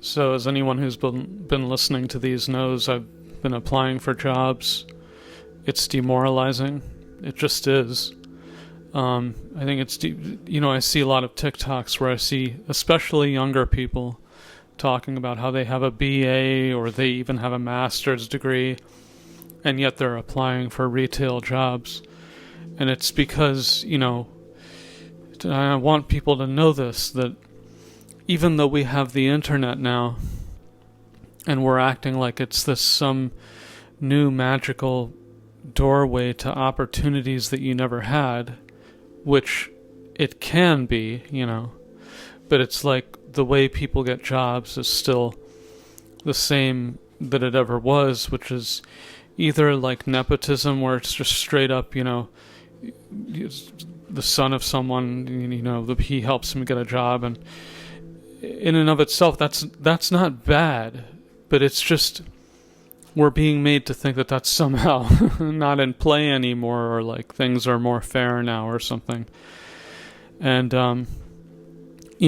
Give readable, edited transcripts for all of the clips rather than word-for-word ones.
So as anyone who's been listening to these knows, I've been applying for jobs. It's demoralizing. It just is. I think it's, I see a lot of TikToks where I see, especially younger people, talking about how they have a BA or they even have a master's degree, and yet they're applying for retail jobs. And it's because, I want people to know this, that even though we have the internet now, and we're acting like it's some new magical doorway to opportunities that you never had, which it can be, but it's like the way people get jobs is still the same that it ever was, which is either like nepotism, where it's just straight up, the son of someone, he helps him get a job, and in and of itself, that's not bad, but it's just we're being made to think that that's somehow not in play anymore, or like things are more fair now or something. And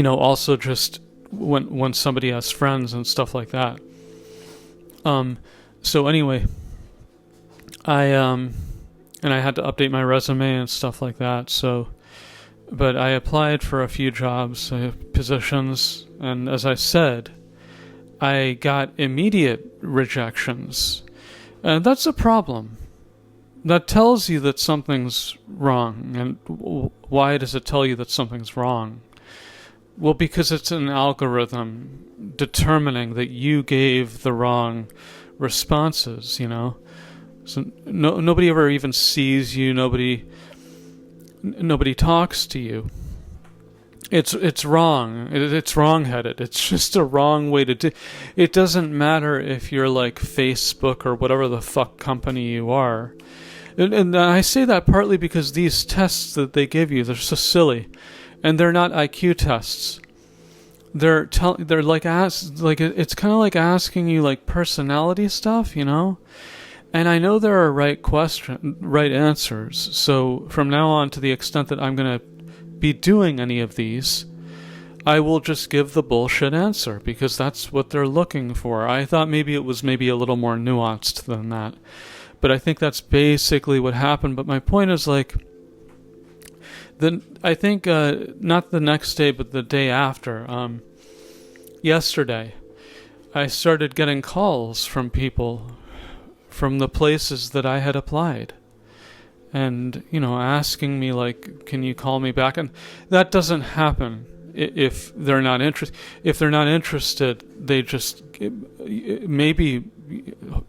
also just when somebody has friends and stuff like that. So anyway, I had to update my resume and stuff like that. So, but I applied for a few jobs, positions, and as I said, I got immediate rejections. And that's a problem. That tells you that something's wrong. And why does it tell you that something's wrong? Well, because it's an algorithm determining that you gave the wrong responses, So nobody ever even sees you. Nobody talks to you. It's wrong. It's wrong-headed. It's just a wrong way to do. It doesn't matter if you're like Facebook or whatever the fuck company you are. And I say that partly because these tests that they give you, they're so silly, and they're not IQ tests. They're like it's kind of like asking you like personality stuff, And I know there are right answers. So from now on, to the extent that I'm going to be doing any of these, I will just give the bullshit answer, because that's what they're looking for. I thought maybe it was a little more nuanced than that, but I think that's basically what happened. But my point is, like, I think not the next day, but the day after, yesterday, I started getting calls from people from the places that I had applied, and asking me like, can you call me back? And that doesn't happen if they're not interested. If they're not interested, they just maybe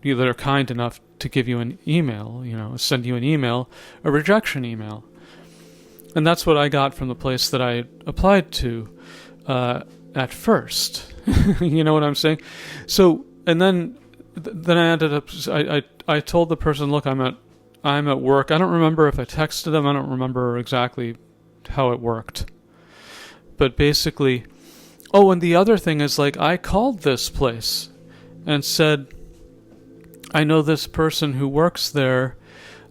they're kind enough to give you an email, send you an email, a rejection email. And that's what I got from the place that I applied to at first. You know what I'm saying? So, and then I ended up, I told the person, look, I'm at work. I don't remember if I texted them. I don't remember exactly how it worked. But basically, and the other thing is, like, I called this place and said, I know this person who works there.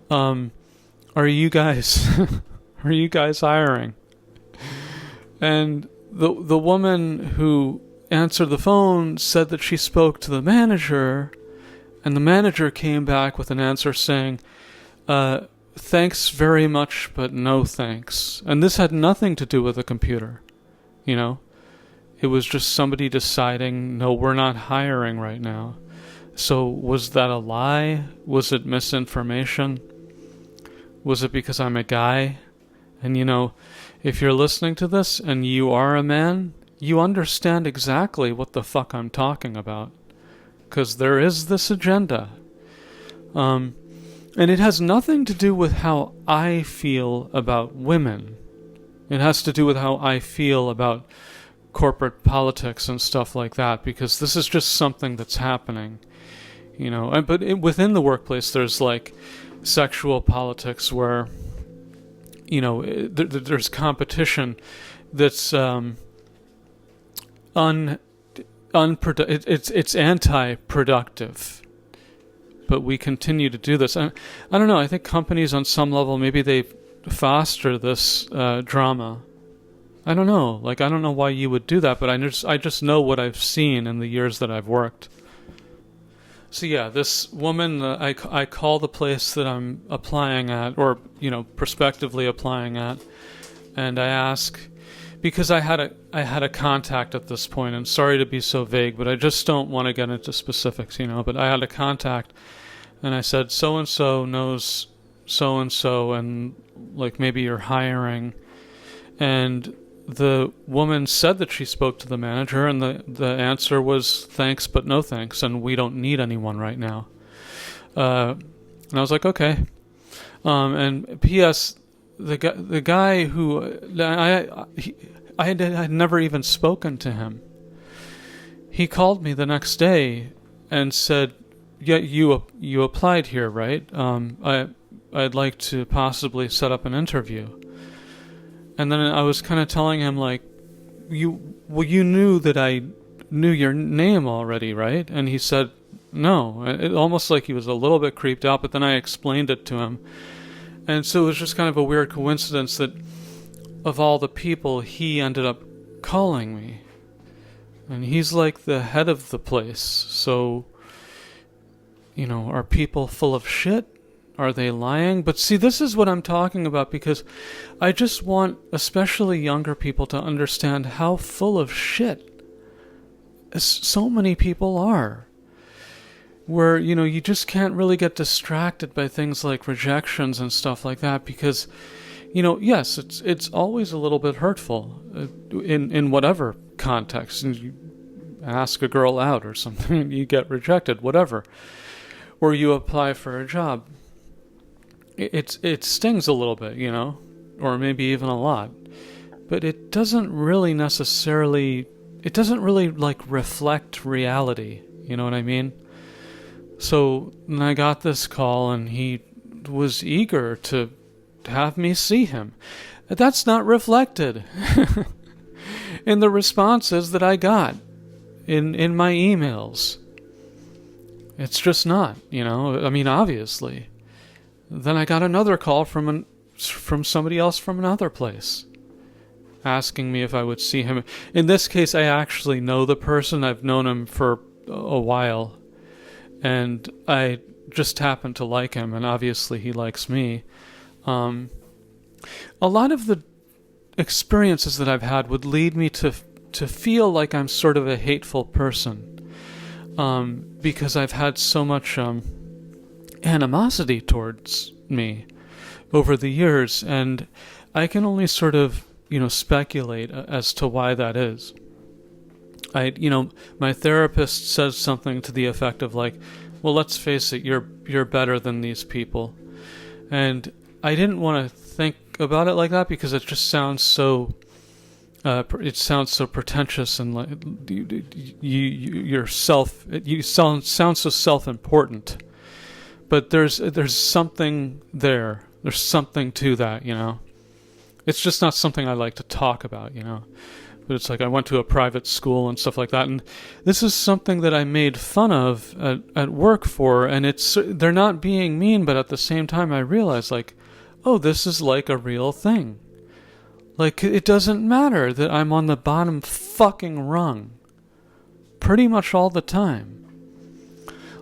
Are you guys hiring? And the woman who answered the phone said that she spoke to the manager, and the manager came back with an answer saying, thanks very much, but no thanks. And this had nothing to do with a computer, It was just somebody deciding, no, we're not hiring right now. So was that a lie? Was it misinformation? Was it because I'm a guy? And if you're listening to this and you are a man, you understand exactly what the fuck I'm talking about. Because there is this agenda. And it has nothing to do with how I feel about women. It has to do with how I feel about corporate politics and stuff like that, because this is just something that's happening. But within the workplace, there's like sexual politics where, there's competition that's it's anti-productive. But we continue to do this. And I don't know, I think companies on some level, maybe they foster this drama I don't know. Like, I don't know why you would do that, but I just know what I've seen in the years that I've worked. So yeah, this woman, I call the place that I'm applying at, or, prospectively applying at, and I ask, because I had a contact at this point, and sorry to be so vague, but I just don't want to get into specifics, but I had a contact, and I said, so-and-so knows so-and-so, and, like, maybe you're hiring, and the woman said that she spoke to the manager, and the answer was thanks but no thanks, and we don't need anyone right now. And I was like, okay. And P.S. the guy who I had never even spoken to him. He called me the next day and said, "Yeah, you applied here, right? I'd like to possibly set up an interview." And then I was kind of telling him, like, you knew that I knew your name already, right? And he said, no. It almost like he was a little bit creeped out, but then I explained it to him. And so it was just kind of a weird coincidence that of all the people, he ended up calling me. And he's like the head of the place. So, are people full of shit? Are they lying? But see, this is what I'm talking about, because I just want especially younger people to understand how full of shit so many people are. Where, you just can't really get distracted by things like rejections and stuff like that, because, yes, it's always a little bit hurtful in whatever context. And you ask a girl out or something, you get rejected, whatever. Or you apply for a job. It stings a little bit, or maybe even a lot, but it doesn't really like reflect reality. You know what I mean? So then I got this call, and he was eager to have me see him. That's not reflected in the responses that I got in my emails. It's just not, I mean, obviously. Then I got another call from somebody else from another place, asking me if I would see him. In this case, I actually know the person. I've known him for a while, and I just happen to like him, and obviously he likes me. A lot of the experiences that I've had would lead me to feel like I'm sort of a hateful person, because I've had so much animosity towards me over the years, and I can only sort of, speculate as to why that is. My therapist says something to the effect of like, well, let's face it, you're better than these people. And I didn't want to think about it like that, because it just sounds so pretentious, and like you sound so self-important. But there's something there. There's something to that, It's just not something I like to talk about, But it's like I went to a private school and stuff like that, and this is something that I made fun of at work for, and they're not being mean, but at the same time I realized, like, oh, this is like a real thing. Like, it doesn't matter that I'm on the bottom fucking rung pretty much all the time.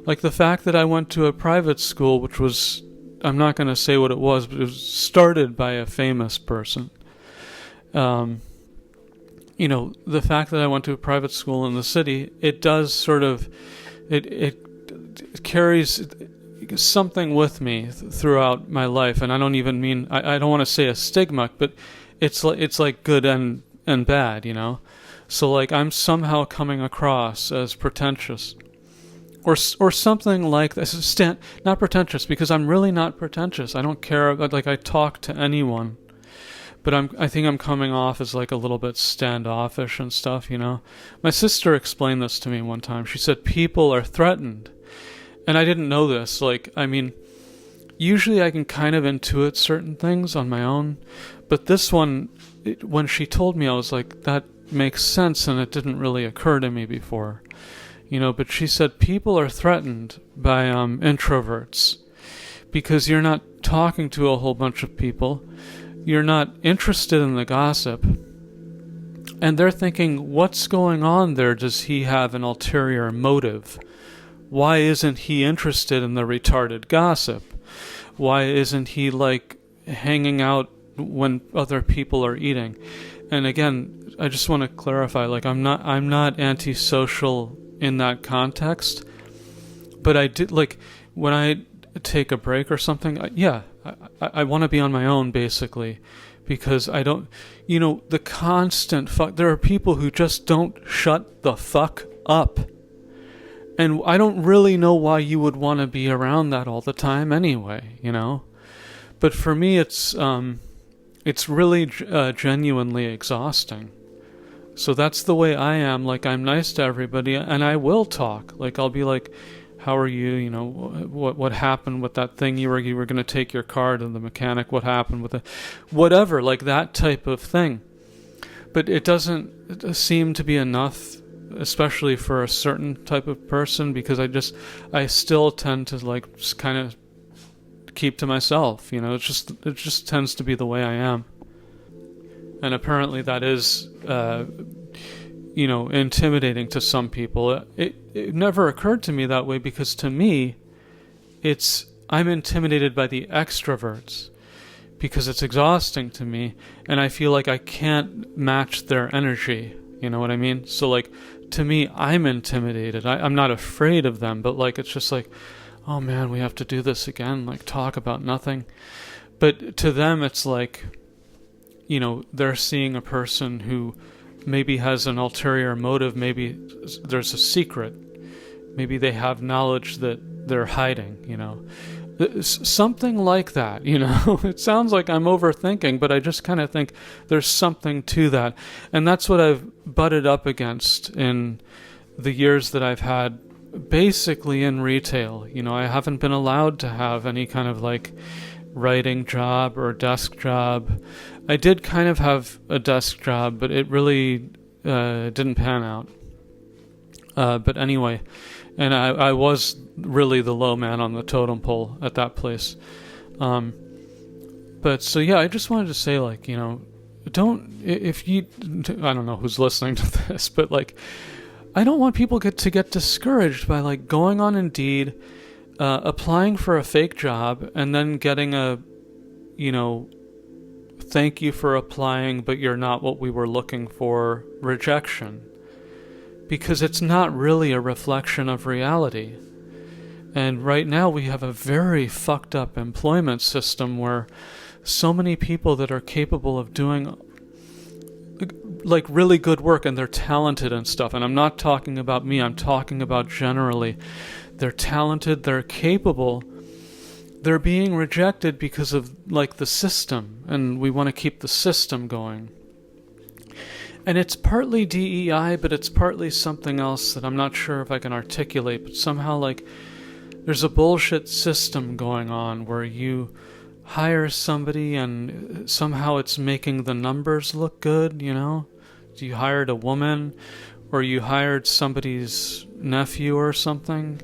Like the fact that I went to a private school, which was, I'm not going to say what it was, but it was started by a famous person. The fact that I went to a private school in the city, it does sort of, it carries something with me throughout my life. And I don't even mean, I don't want to say a stigma, but it's like good and bad, So like I'm somehow coming across as pretentious. Or something like this. Not pretentious, because I'm really not pretentious. I don't care. Like, I talk to anyone, but I think I'm coming off as like a little bit standoffish and stuff. My sister explained this to me one time. She said people are threatened, and I didn't know this. Like, I mean, usually I can kind of intuit certain things on my own, but this one, when she told me, I was like, that makes sense, and it didn't really occur to me before. But she said people are threatened by introverts, because you're not talking to a whole bunch of people. You're not interested in the gossip. And they're thinking, what's going on there? Does he have an ulterior motive? Why isn't he interested in the retarded gossip? Why isn't he like hanging out when other people are eating? And again, I just want to clarify, like I'm not antisocial in that context, but I did, like, when I take a break or something, I want to be on my own, basically, because I don't, the constant fuck, there are people who just don't shut the fuck up. And I don't really know why you would want to be around that all the time anyway, But for me, it's really genuinely exhausting. So that's the way I am. Like, I'm nice to everybody, and I will talk. Like, I'll be like, how are you? What happened with that thing you were going to take your car to the mechanic? What happened with it? Whatever, like that type of thing. But it doesn't seem to be enough, especially for a certain type of person, because I still tend to like just kind of keep to myself. It just tends to be the way I am. And apparently that is intimidating to some people. It never occurred to me that way, because to me, I'm intimidated by the extroverts, because it's exhausting to me, and I feel like I can't match their energy. You know what I mean? So like, to me, I'm intimidated. I'm not afraid of them, but like, it's just like, oh man, we have to do this again, like talk about nothing. But to them, it's like, they're seeing a person who maybe has an ulterior motive. Maybe there's a secret. Maybe they have knowledge that they're hiding, Something like that, It sounds like I'm overthinking, but I just kind of think there's something to that. And that's what I've butted up against in the years that I've had basically in retail. I haven't been allowed to have any kind of like writing job or desk job. I did kind of have a desk job, but it really didn't pan out. But anyway, and I was really the low man on the totem pole at that place. But so yeah, I just wanted to say, like, I don't know who's listening to this, but like, I don't want people to get discouraged by like going on Indeed, applying for a fake job, and then getting a, thank you for applying, but you're not what we were looking for, rejection. Because it's not really a reflection of reality. And right now we have a very fucked up employment system where so many people that are capable of doing like really good work, and they're talented and stuff, and I'm not talking about me, I'm talking about generally, they're talented, they're capable, they're being rejected because of like the system, and we want to keep the system going. And it's partly DEI, but it's partly something else that I'm not sure if I can articulate, but somehow like there's a bullshit system going on where you hire somebody and somehow it's making the numbers look good, You hired a woman, or you hired somebody's nephew or something,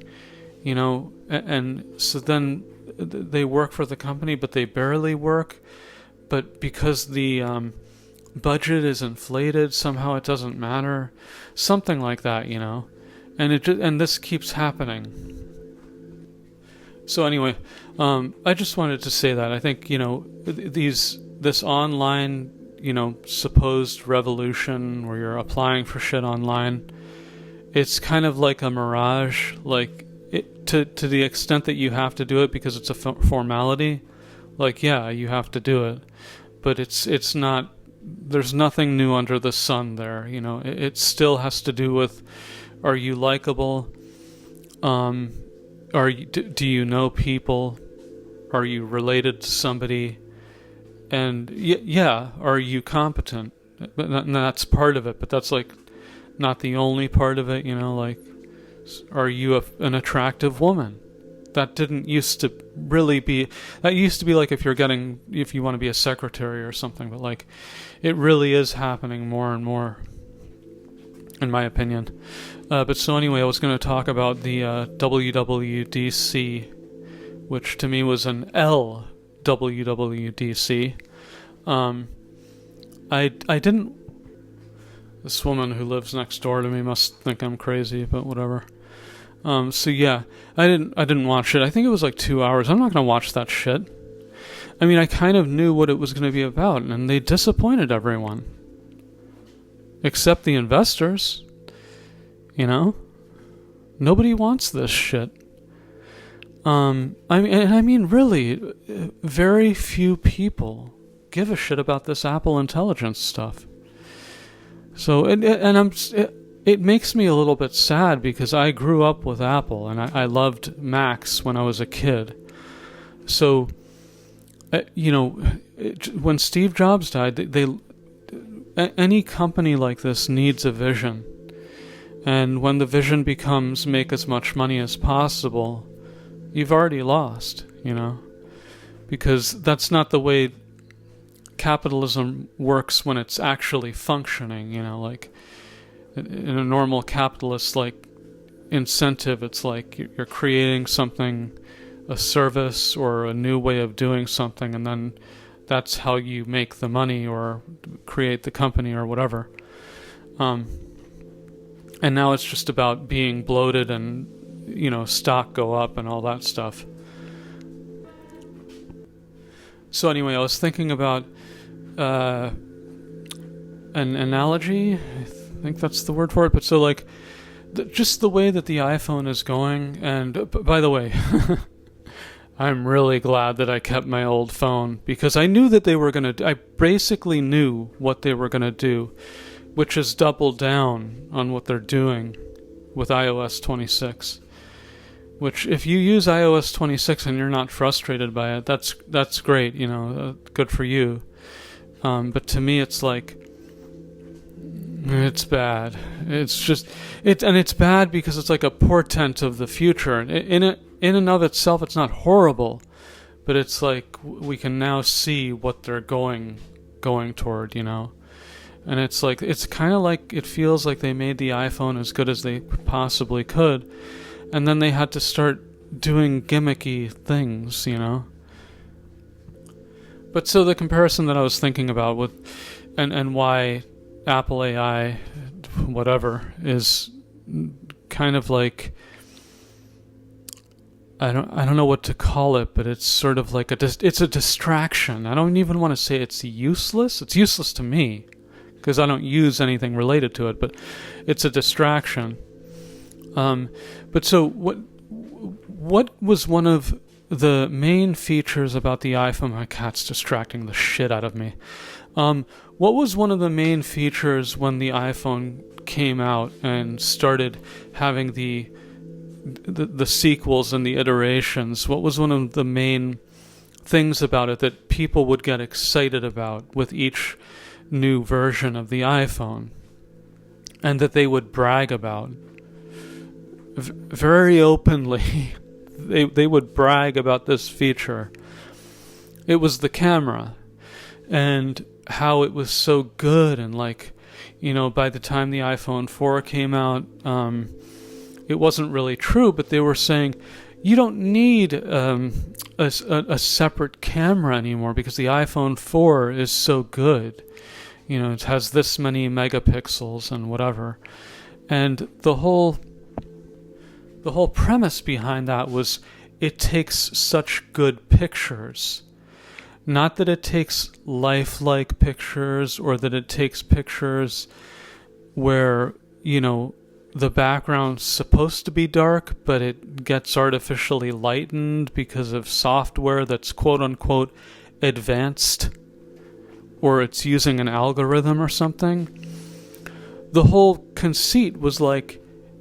and so then they work for the company, but they barely work, but because the budget is inflated, somehow it doesn't matter, something like that, and this keeps happening. So anyway, I just wanted to say that I think this online supposed revolution where you're applying for shit online, it's kind of like a mirage, like to the extent that you have to do it because it's a formality. Like, yeah, you have to do it, but it's not. There's nothing new under the sun there. It still has to do with, are you likable? Do you know people? Are you related to somebody? And yeah, are you competent? And that's part of it, but that's like not the only part of it. Like, are you an attractive woman? That didn't used to really be. That used to be like if you want to be a secretary or something. But like, it really is happening more and more, in my opinion. But so anyway, I was going to talk about the Lwwdc, which to me was an Lwwdc. I didn't This woman who lives next door to me must think I'm crazy, but whatever. So yeah, I didn't watch it. I think it was like 2 hours. I'm not gonna watch that shit. I mean, I kind of knew what it was gonna be about, and they disappointed everyone. Except the investors. You know? Nobody wants this shit. I mean, really, very few people give a shit about this Apple Intelligence stuff. So, it makes me a little bit sad because I grew up with Apple and I loved Macs when I was a kid. So, when Steve Jobs died, any company like this needs a vision. And when the vision becomes make as much money as possible, you've already lost, because that's not the way capitalism works when it's actually functioning, like in a normal capitalist incentive, it's like you're creating something, a service or a new way of doing something, and then that's how you make the money or create the company or whatever. And now it's just about being bloated and stock go up and all that stuff. So anyway, I was thinking about an analogy. I think that's the word for it. But so just the way that the iPhone is going. And by the way, I'm really glad that I kept my old phone because I knew that they were going to. I basically knew what they were going to do, which is double down on what they're doing with iOS 26. Which, if you use iOS 26 and you're not frustrated by it, that's great, good for you. But to me, it's it's bad. It's just it's bad because it's like a portent of the future. In and of itself, it's not horrible, but it's like we can now see what they're going toward, And it's like it's kind of like it feels like they made the iPhone as good as they possibly could. And then they had to start doing gimmicky things, But so the comparison that I was thinking about with, and why Apple AI, whatever, is kind of like, I don't know what to call it, but it's sort of like it's a distraction. I don't even want to say it's useless. It's useless to me because I don't use anything related to it, but it's a distraction. But so what was one of the main features about the iPhone? My cat's distracting the shit out of me. What was one of the main features when the iPhone came out and started having the sequels and the iterations? What was one of the main things about it that people would get excited about with each new version of the iPhone and that they would brag about? Very openly, they would brag about this feature. It was the camera and how it was so good, and by the time the iPhone 4 came out, it wasn't really true, but they were saying you don't need a separate camera anymore because the iPhone 4 is so good. It has this many megapixels and whatever. And the whole premise behind that was it takes such good pictures. Not that it takes lifelike pictures or that it takes pictures where, the background's supposed to be dark, but it gets artificially lightened because of software that's quote-unquote advanced, or it's using an algorithm or something. The whole conceit was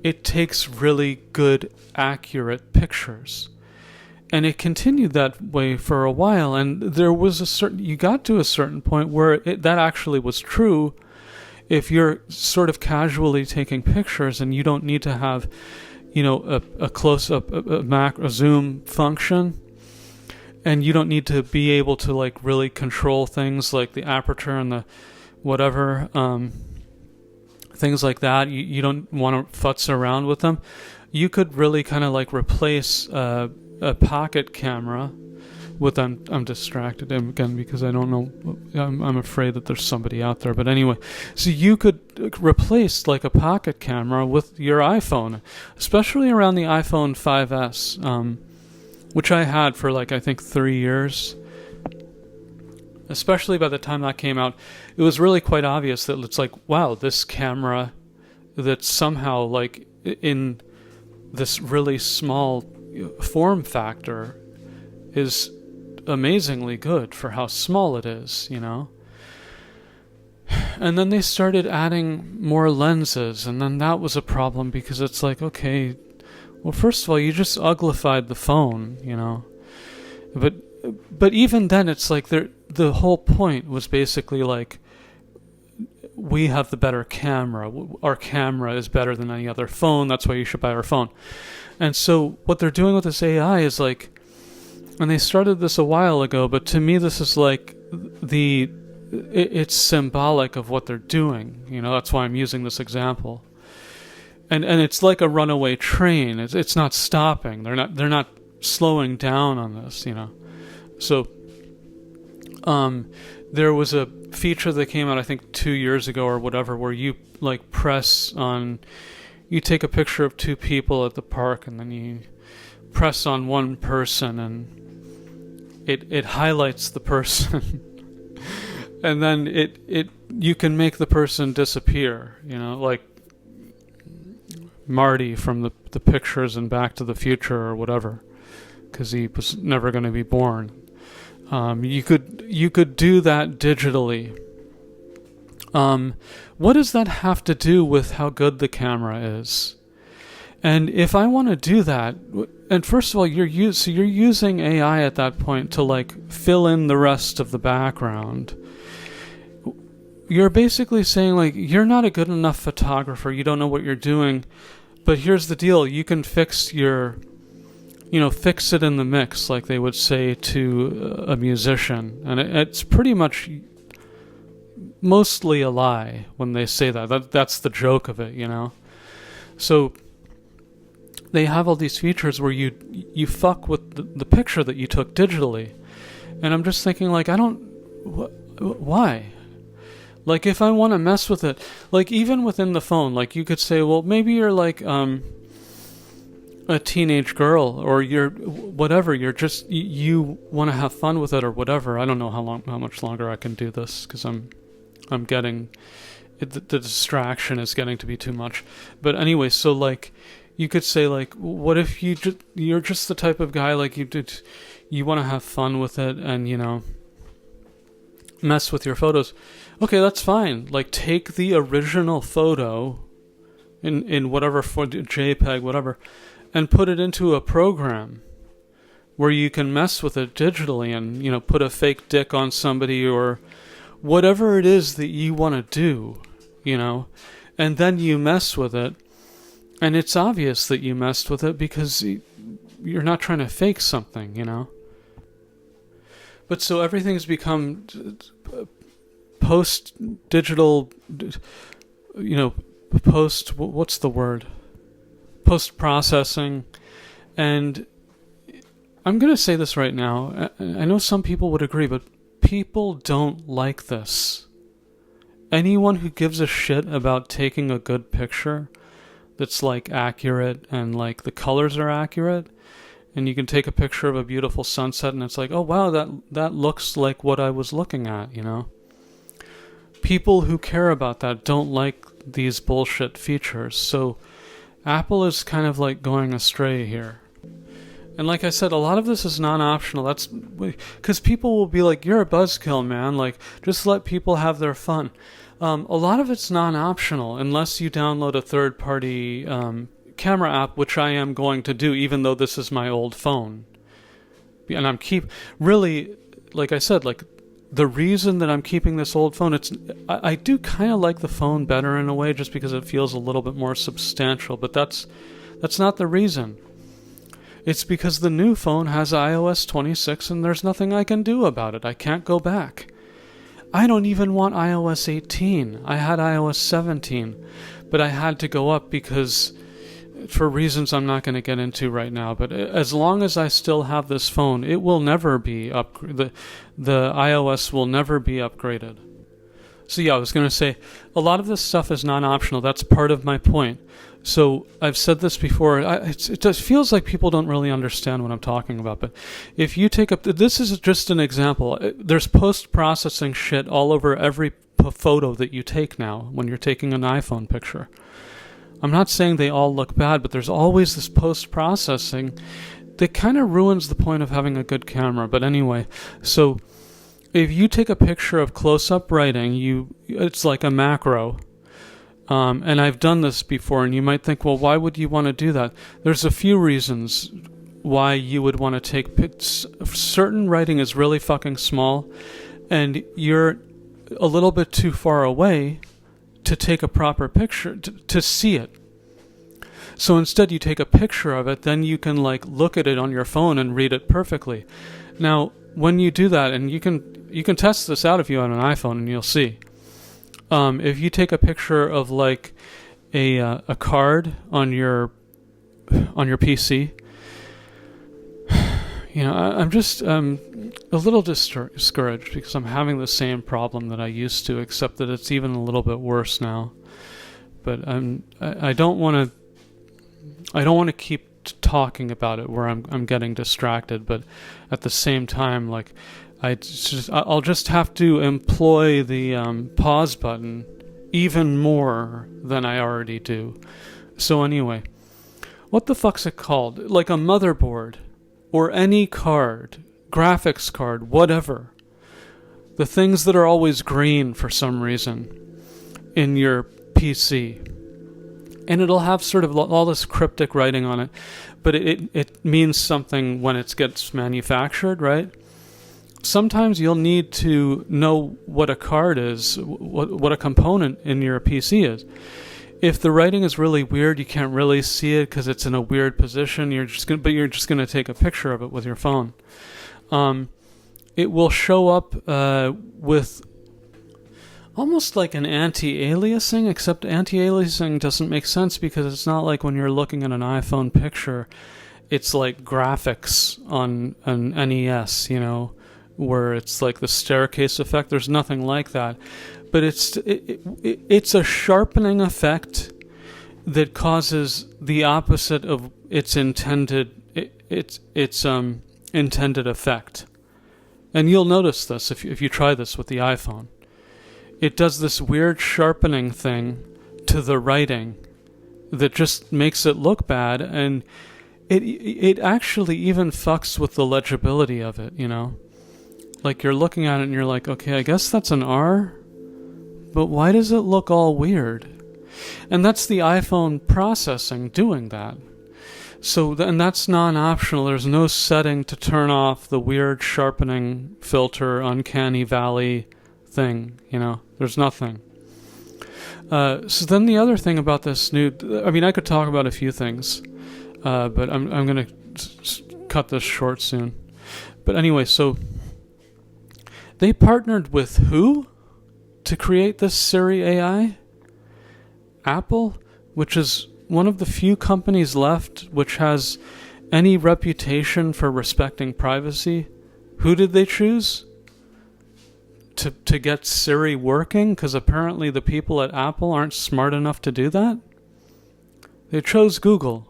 it takes really good, accurate pictures. And it continued that way for a while, and there was you got to a certain point where that actually was true if you're sort of casually taking pictures and you don't need to have, a close-up, a zoom function, and you don't need to be able to really control things like the aperture and the whatever, things like that. You don't want to futz around with them. You could really kind of replace a pocket camera I'm distracted again because I don't know. I'm afraid that there's somebody out there. But anyway, so you could replace like a pocket camera with your iPhone, especially around the iPhone 5S, which I had for like I think 3 years. Especially by the time that came out, it was really quite obvious that it's like, wow, this camera that's somehow like in this really small form factor is amazingly good for how small it is, you know? And then they started adding more lenses, and then that was a problem because it's like, okay, well, first of all, you just uglified the phone, you know? But even then, it's like the whole point was basically like, we have the better camera. Our camera is better than any other phone. That's why you should buy our phone. And so what they're doing with this AI is like, and they started this a while ago, but to me this is like it's symbolic of what they're doing. You know, that's why I'm using this example. And it's like a runaway train. It's not stopping. They're not slowing down on this, you know. So there was a feature that came out I think 2 years ago or whatever, where you like you take a picture of two people at the park and then you press on one person and it highlights the person and then you can make the person disappear, you know, like Marty from the pictures in Back to the Future or whatever, because he was never going to be born. You could do that digitally. What does that have to do with how good the camera is? And if I want to do that, and first of all, you're using AI at that point to like fill in the rest of the background. You're basically saying like, you're not a good enough photographer. You don't know what you're doing. But here's the deal: you can fix fix it in the mix, like they would say to a musician. And it's pretty much mostly a lie when they say that. That's the joke of it, you know? So they have all these features where you fuck with the picture that you took digitally. And I'm just thinking, like, why? Like, if I want to mess with it, like, even within the phone, like, you could say, well, maybe you're like, a teenage girl, or you're whatever, you're just you want to have fun with it or whatever. I don't know how much longer I can do this because I'm getting the distraction is getting to be too much. But anyway, so like you could say like, what if you're just the type of guy like you want to have fun with it and, you know, mess with your photos. Okay, that's fine. Like, take the original photo in whatever JPEG, whatever, and put it into a program where you can mess with it digitally and, you know, put a fake dick on somebody or whatever it is that you want to do, you know, and then you mess with it. And it's obvious that you messed with it because you're not trying to fake something, you know. But so everything's become post-digital, you know, what's the word? Post-processing. And I'm going to say this right now. I know some people would agree, but people don't like this. Anyone who gives a shit about taking a good picture that's like accurate and like the colors are accurate, and you can take a picture of a beautiful sunset and it's like, oh wow, that looks like what I was looking at, you know? People who care about that don't like these bullshit features. So Apple is kind of like going astray here. And like I said, a lot of this is non-optional. That's because people will be like, you're a buzzkill, man. Like, just let people have their fun. A lot of it's non-optional unless you download a third-party camera app, which I am going to do, even though this is my old phone. And I'm really, like I said, like the reason that I'm keeping this old phone, I do kind of like the phone better in a way, just because it feels a little bit more substantial. But that's not the reason. It's because the new phone has iOS 26 and there's nothing I can do about it. I can't go back. I don't even want iOS 18. I had iOS 17, but I had to go up because for reasons I'm not going to get into right now. But as long as I still have this phone, it will never be the iOS will never be upgraded. So yeah, I was going to say, a lot of this stuff is non-optional. That's part of my point. So I've said this before. It just feels like people don't really understand what I'm talking about. But if you take up, this is just an example. There's post-processing shit all over every photo that you take now when you're taking an iPhone picture. I'm not saying they all look bad, but there's always this post-processing that kind of ruins the point of having a good camera. But anyway, so if you take a picture of close-up writing, it's like a macro. And I've done this before, and you might think, well, why would you want to do that? There's a few reasons why you would want to take pics. Certain writing is really fucking small, and you're a little bit too far away to take a proper picture, to see it. So instead you take a picture of it, then you can like look at it on your phone and read it perfectly. Now, when you do that, and you can test this out if you have an iPhone, and you'll see. If you take a picture of like a card on your PC, I'm just a little discouraged because I'm having the same problem that I used to, except that it's even a little bit worse now. But I don't want to keep talking about it where I'm getting distracted. But at the same time, like I'll just have to employ the pause button even more than I already do. So anyway, what the fuck's it called? Like a motherboard or any card, graphics card, whatever. The things that are always green for some reason in your PC. And it'll have sort of all this cryptic writing on it, but it means something when it gets manufactured, right? Sometimes you'll need to know what a card is, what a component in your PC is. If the writing is really weird, you can't really see it because it's in a weird position. You're just gonna take a picture of it with your phone. It will show up with almost like an anti-aliasing, except anti-aliasing doesn't make sense because it's not like when you're looking at an iPhone picture, it's like graphics on an NES, where it's like the staircase effect. There's nothing like that. But it's a sharpening effect that causes the opposite of its intended intended effect. And you'll notice this if you try this with the iPhone. It does this weird sharpening thing to the writing that just makes it look bad, and it actually even fucks with the legibility of it, Like you're looking at it and you're like, okay, I guess that's an R, but why does it look all weird? And that's the iPhone processing doing that. So, and that's non-optional. There's no setting to turn off the weird sharpening filter, uncanny valley thing, There's nothing. So then the other thing about this I could talk about a few things, but I'm going to cut this short soon. But anyway, so they partnered with who to create this Siri AI? Apple, which is one of the few companies left which has any reputation for respecting privacy. Who did they choose to get Siri working? Because apparently the people at Apple aren't smart enough to do that. They chose Google,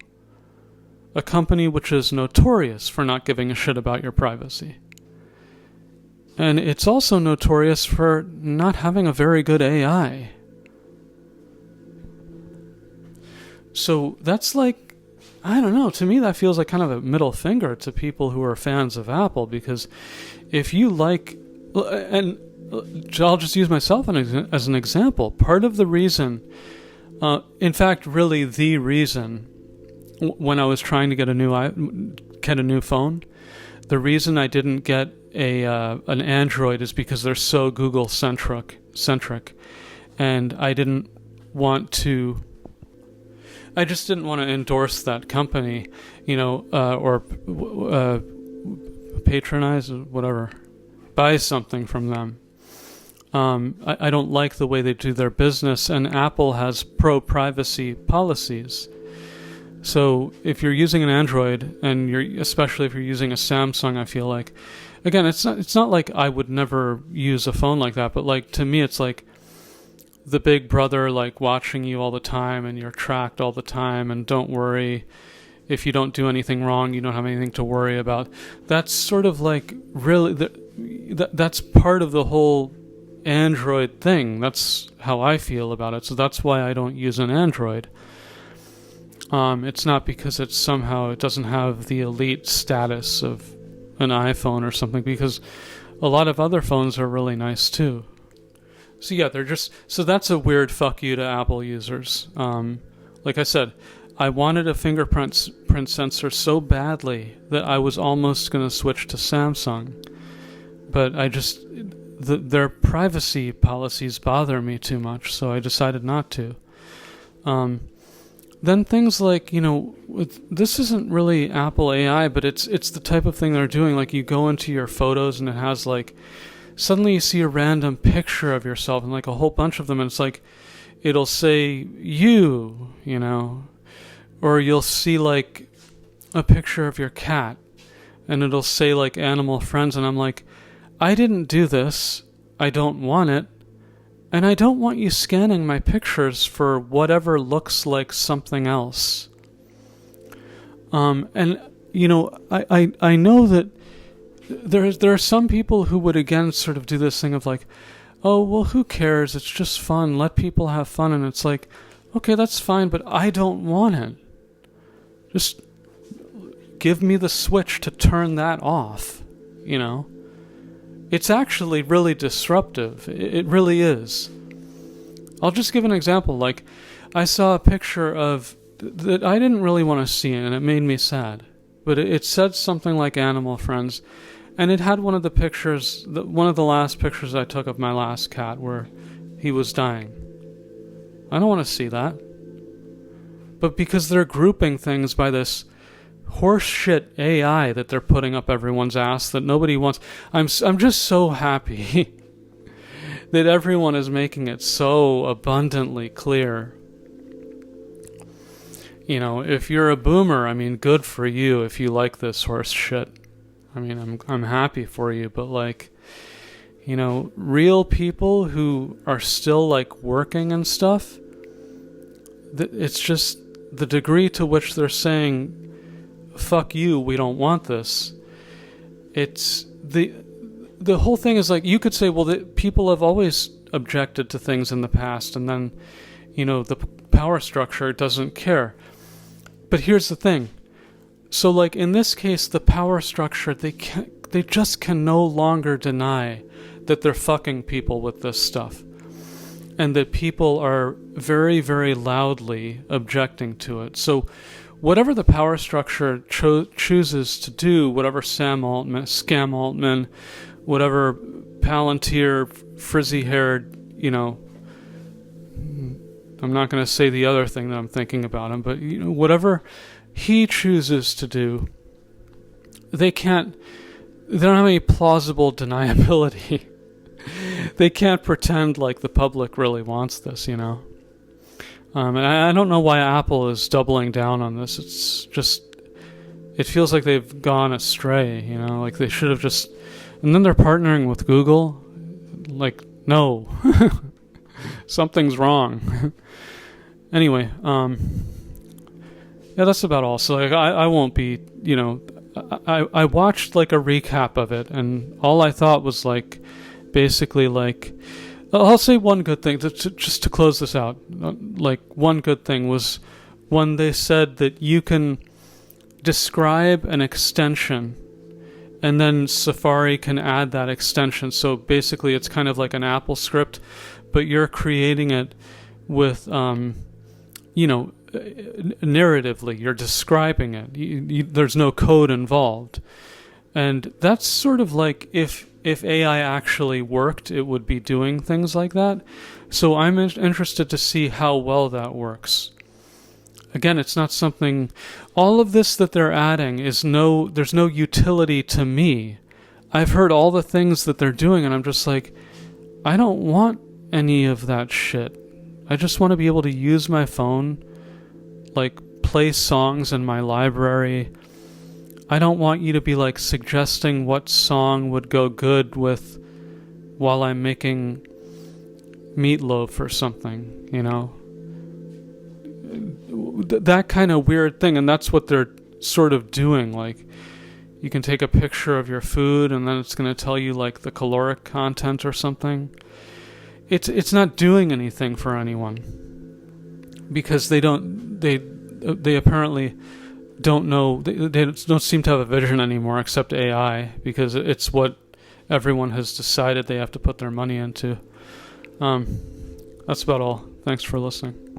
a company which is notorious for not giving a shit about your privacy. And it's also notorious for not having a very good AI. So that's like, I don't know, to me that feels like kind of a middle finger to people who are fans of Apple, because if you like, and I'll just use myself as an example, part of the reason, in fact really the reason, when I was trying to get a new phone, the reason I didn't get an Android is because they're so Google centric, and I just didn't want to endorse that company, or patronize, whatever, buy something from them. I don't like the way they do their business, and Apple has pro-privacy policies. So if you're using an Android, and especially if you're using a Samsung, I feel like, again, it's not like I would never use a phone like that, but like to me it's like the big brother like watching you all the time, and you're tracked all the time, and don't worry, if you don't do anything wrong, you don't have anything to worry about. That's sort of like really that's part of the whole Android thing. That's how I feel about it. So that's why I don't use an Android. It's not because it doesn't have the elite status of an iPhone or something, because a lot of other phones are really nice too. So yeah, so that's a weird fuck you to Apple users. Like I said, I wanted a fingerprint sensor so badly that I was almost going to switch to Samsung, but their privacy policies bother me too much, so I decided not to. Then things like, this isn't really Apple AI, but it's the type of thing they're doing. Like you go into your photos and it has like, suddenly you see a random picture of yourself and like a whole bunch of them, and it's like, it'll say you, or you'll see like a picture of your cat and it'll say like animal friends, and I'm like, I didn't do this, I don't want it, and I don't want you scanning my pictures for whatever looks like something else. And I know that there are some people who would again sort of do this thing of like, oh well, who cares, it's just fun, let people have fun. And it's like, okay, that's fine, but I don't want it. Just give me the switch to turn that off, It's actually really disruptive. It really is. I'll just give an example. Like, I saw a picture of that I didn't really want to see, and it made me sad. But it said something like animal friends, and it had one of the last pictures I took of my last cat where he was dying. I don't want to see that. But because they're grouping things by this horseshit AI that they're putting up everyone's ass that nobody wants, I'm just so happy that everyone is making it so abundantly clear. If you're a boomer, I mean, good for you if you like this horse shit. I mean, I'm happy for you, but like, real people who are still like working and stuff, it's just the degree to which they're saying, fuck you, we don't want this. It's the whole thing is like, you could say, well, people have always objected to things in the past, and then, the power structure doesn't care. But here's the thing. So like in this case, the power structure, they just can no longer deny that they're fucking people with this stuff, and that people are very, very loudly objecting to it. So whatever the power structure chooses to do, whatever Scam Altman, whatever Palantir, frizzy-haired, I'm not going to say the other thing that I'm thinking about him, but whatever he chooses to do, they don't have any plausible deniability. They can't pretend like the public really wants this, And I don't know why Apple is doubling down on this. It's just, it feels like they've gone astray, like they should have just, and then they're partnering with Google. Like, no, something's wrong. Anyway, yeah, that's about all. So like, I won't be, I watched like a recap of it, and all I thought was like, basically like, I'll say one good thing, just to close this out. Like, one good thing was when they said that you can describe an extension and then Safari can add that extension. So basically it's kind of like an Apple script, but you're creating it with, narratively, you're describing it. There's no code involved. And that's sort of like if AI actually worked, it would be doing things like that. So I'm interested to see how well that works. Again, it's not something, all of this that they're adding there's no utility to me. I've heard all the things that they're doing, and I'm just like, I don't want any of that shit. I just want to be able to use my phone, like play songs in my library, I don't want you to be like suggesting what song would go good with while I'm making meatloaf or something, you know? That kind of weird thing, and that's what they're sort of doing. Like, you can take a picture of your food and then it's going to tell you like the caloric content or something. It's not doing anything for anyone because they apparently don't know, they don't seem to have a vision anymore except AI, because it's what everyone has decided they have to put their money into. That's about all. Thanks for listening.